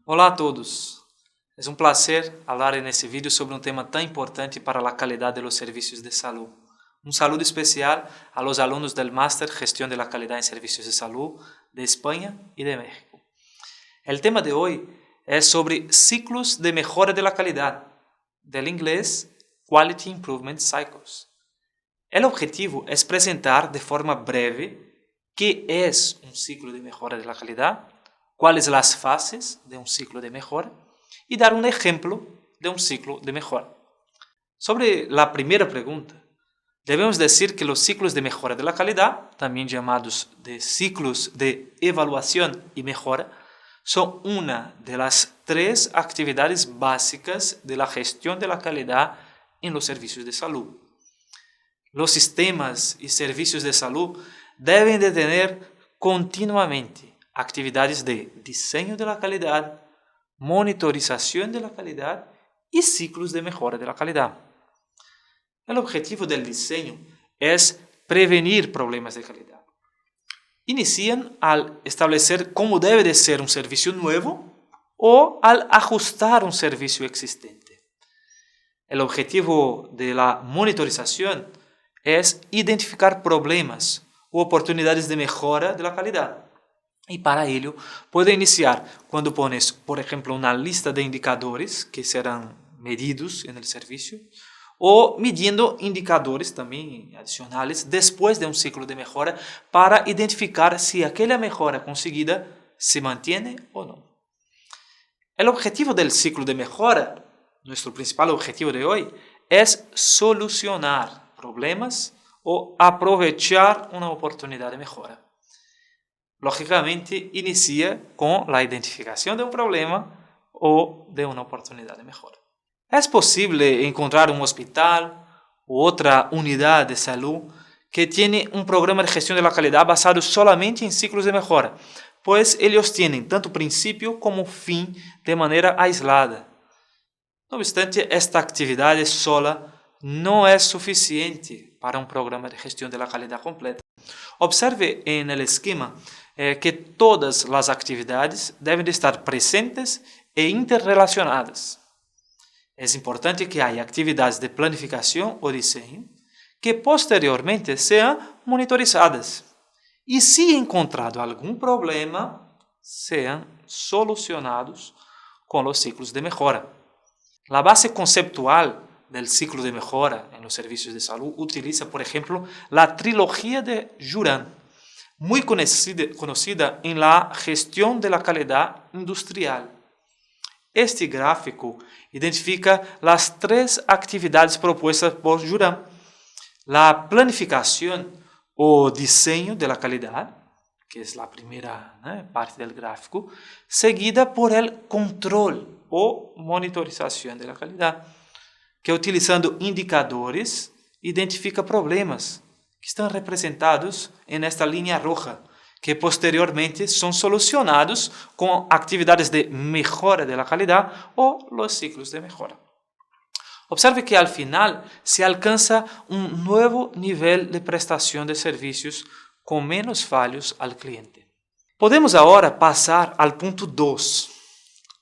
Olá a todos. Es un placer hablar en este vídeo sobre un tema tan importante para la calidad de los servicios de salud. Un saludo especial a los alumnos del Máster Gestión de la Calidad en Servicios de Salud de España y de México. El tema de hoy es sobre ciclos de mejora de la calidad, del inglés Quality Improvement Cycles. El objetivo es presentar de forma breve qué es un ciclo de mejora de la calidad, cuáles las fases de un ciclo de mejora y dar un ejemplo de un ciclo de mejora. Sobre la primera pregunta, debemos decir que los ciclos de mejora de la calidad, también llamados de ciclos de evaluación y mejora, son una de las tres actividades básicas de la gestión de la calidad en los servicios de salud. Los sistemas y servicios de salud deben de tener continuamente actividades de diseño de la calidad, monitorización de la calidad y ciclos de mejora de la calidad. El objetivo del diseño es prevenir problemas de calidad. Inician al establecer cómo debe de ser un servicio nuevo o al ajustar un servicio existente. El objetivo de la monitorización es identificar problemas u oportunidades de mejora de la calidad. Y para ello puede iniciar cuando pones, por ejemplo, una lista de indicadores que serán medidos en el servicio o midiendo indicadores también adicionales después de un ciclo de mejora para identificar si aquella mejora conseguida se mantiene o no. El objetivo del ciclo de mejora, nuestro principal objetivo de hoy, es solucionar problemas o aprovechar una oportunidad de mejora. Lógicamente, inicia con la identificación de un problema o de una oportunidad de mejora. Es posible encontrar un hospital u otra unidad de salud que tiene un programa de gestión de la calidad basado solamente en ciclos de mejora, pues ellos tienen tanto principio como fin de manera aislada. No obstante, esta actividad sola no es suficiente para un programa de gestión de la calidad completa. Observe en el esquema que todas las actividades deben de estar presentes e interrelacionadas. Es importante que haya actividades de planificación o diseño que posteriormente sean monitorizadas y si encontrado algún problema, sean solucionados con los ciclos de mejora. La base conceptual del ciclo de mejora en los servicios de salud utiliza, por ejemplo, la trilogía de Juran, muy conocida en la gestión de la calidad industrial. Este gráfico identifica las tres actividades propuestas por Juran: la planificación o diseño de la calidad, que es la primera parte del gráfico, seguida por el control o monitorización de la calidad, que utilizando indicadores identifica problemas que están representados en esta línea roja, que posteriormente son solucionados con actividades de mejora de la calidad o los ciclos de mejora. Observe que al final se alcanza un nuevo nivel de prestación de servicios con menos fallos al cliente. Podemos ahora pasar al punto 2.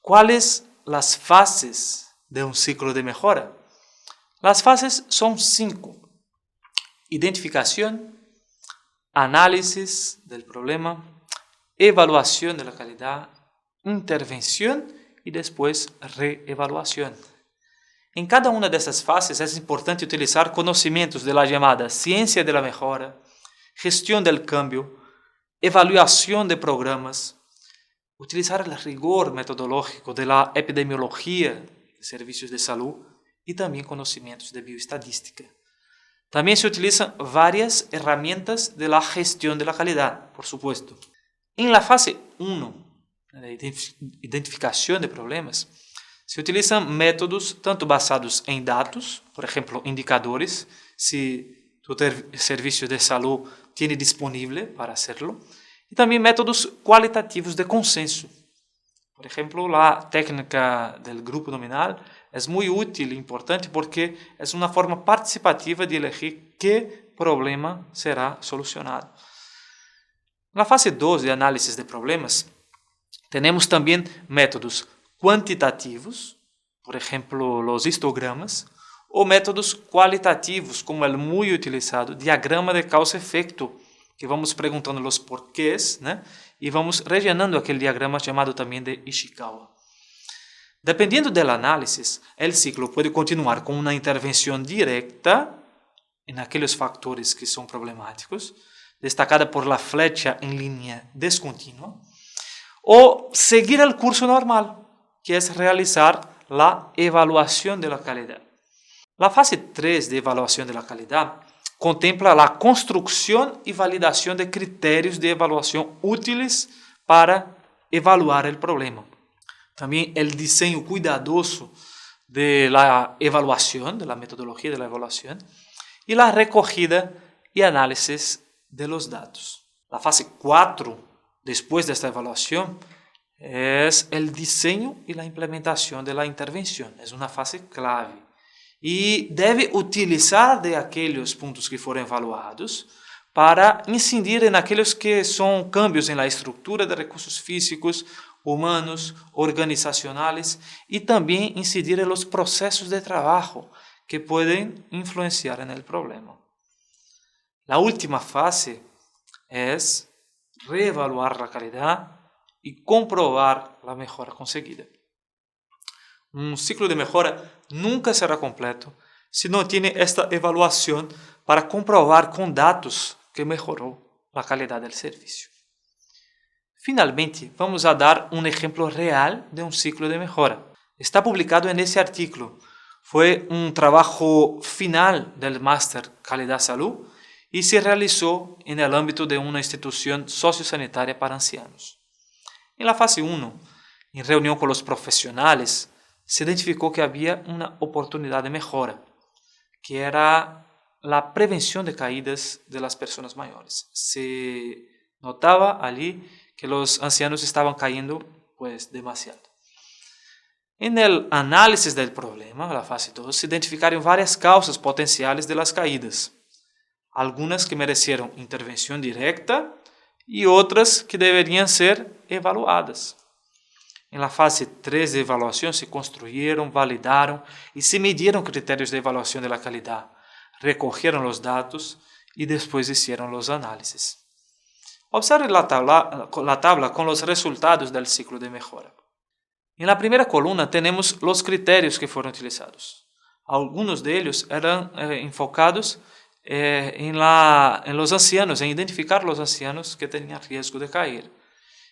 ¿Cuáles las fases de un ciclo de mejora? Las fases son 5. Identificación, análisis del problema, evaluación de la calidad, intervención y después reevaluación. En cada una de estas fases es importante utilizar conocimientos de la llamada ciencia de la mejora, gestión del cambio, evaluación de programas, utilizar el rigor metodológico de la epidemiología de servicios de salud y también conocimientos de bioestadística. También se utilizan varias herramientas de la gestión de la calidad, por supuesto. En la fase 1, de identificación de problemas, se utilizan métodos tanto basados en datos, por ejemplo, indicadores, si tu servicio de salud tiene disponible para hacerlo, y también métodos cualitativos de consenso. Por ejemplo, la técnica del grupo nominal es muy útil e importante porque es una forma participativa de elegir qué problema será solucionado. En la fase 2 de análisis de problemas, tenemos también métodos cuantitativos, por ejemplo, los histogramas, o métodos cualitativos, como el muy utilizado diagrama de causa-efecto, que vamos perguntando los porquês, né? E vamos rellenando aquele diagrama chamado também de Ishikawa. Dependiendo del análisis, el ciclo puede continuar con una intervención directa en aquellos factores que son problemáticos, destacada por la flecha en línea descontinua, o seguir el curso normal, que es realizar la evaluación de la calidad. La fase 3 de evaluación de la calidad contempla la construcción y validación de criterios de evaluación útiles para evaluar el problema. También el diseño cuidadoso de la evaluación, de la metodología de la evaluación, y la recogida y análisis de los datos. La fase 4, después de esta evaluación, es el diseño y la implementación de la intervención. Es una fase clave. E deve utilizar de aqueles pontos que foram evaluados para incidir em aqueles que são cambios na estrutura de recursos físicos, humanos, organizacionais e também incidir em los processos de trabalho que podem influenciar no problema. A última fase é reevaluar a qualidade e comprovar a melhora conseguida. Um ciclo de melhora nunca será completo se não tem esta evaluação para comprovar com dados que melhorou a qualidade do serviço. Finalmente, vamos a dar um exemplo real de um ciclo de melhora. Está publicado nesse artículo. Foi um trabalho final do Master Calidad Salud e se realizou no âmbito de uma instituição sociosanitária para ancianos. Na fase 1, em reunião com os profissionais, se identificou que havia uma oportunidade de melhora, que era a prevenção de caídas de las pessoas maiores. Se notava ali que os ancianos estavam caindo demasiado. En el análisis del problema, la fase 2, se identificaram várias causas potenciais de las caídas, algunas que merecieron intervención directa y otras que deberían ser evaluadas. En la fase 3 de evaluación se construyeron, validaron y se midieron criterios de evaluación de la calidad, recogieron los datos y después hicieron los análisis. Observe la tabla con los resultados del ciclo de mejora. En la primera columna tenemos los criterios que fueron utilizados. Algunos de ellos eran enfocados en los ancianos, en identificar los ancianos que tenían riesgo de caer.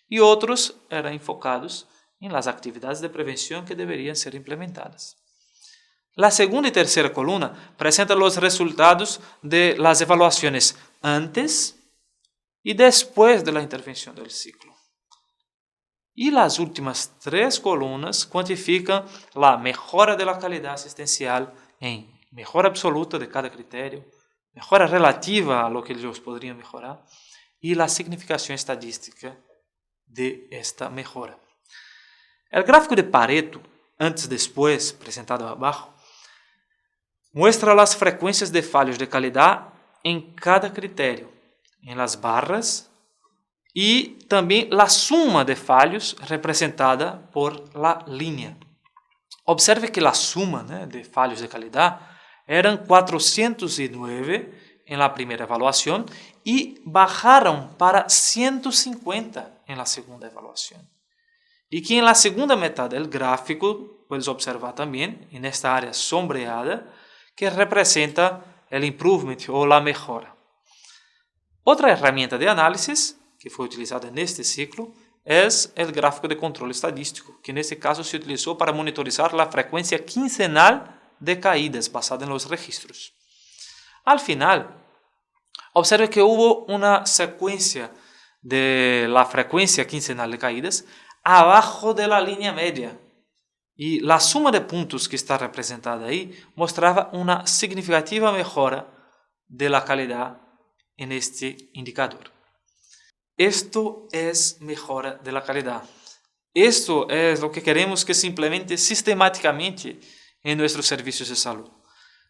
Y otros eran enfocados en las actividades de prevención que deberían ser implementadas. La segunda y tercera columna presentan los resultados de las evaluaciones antes y después de la intervención del ciclo. Y las últimas tres columnas cuantifican la mejora de la calidad asistencial en mejora absoluta de cada criterio, mejora relativa a lo que ellos podrían mejorar y la significación estadística de esta mejora. El gráfico de Pareto, antes-después, presentado abajo, muestra las frecuencias de fallos de calidad en cada criterio, en las barras, y también la suma de fallos representada por la línea. Observe que la suma de fallos de calidad eran 409 en la primera evaluación y bajaron para 150 en la segunda evaluación. Y que en la segunda mitad del gráfico, puedes observar también en esta área sombreada, que representa el improvement o la mejora. Otra herramienta de análisis que foi utilizada neste ciclo é o gráfico de controle estadístico, que nesse caso se utilizou para monitorizar a frequência quincenal de caídas basada nos registros. Al final, observe que houve uma sequência de la frecuencia quincenal de caídas abajo de la línea media. E a suma de pontos que está representada aí mostrava uma significativa melhora de la calidad en este indicador. Esto es mejora de la calidad. Esto es lo que queremos que se implemente sistemáticamente en nuestros servicios de salud.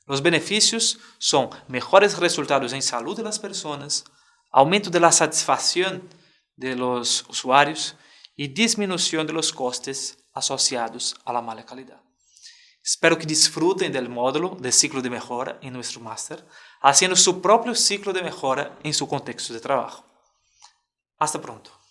Los beneficios son mejores resultados en salud de las personas, aumento de la satisfacción de los usuarios y disminución de los costes asociados a la mala calidad. Espero que disfruten del módulo de ciclo de mejora en nuestro máster, haciendo su propio ciclo de mejora en su contexto de trabajo. Hasta pronto.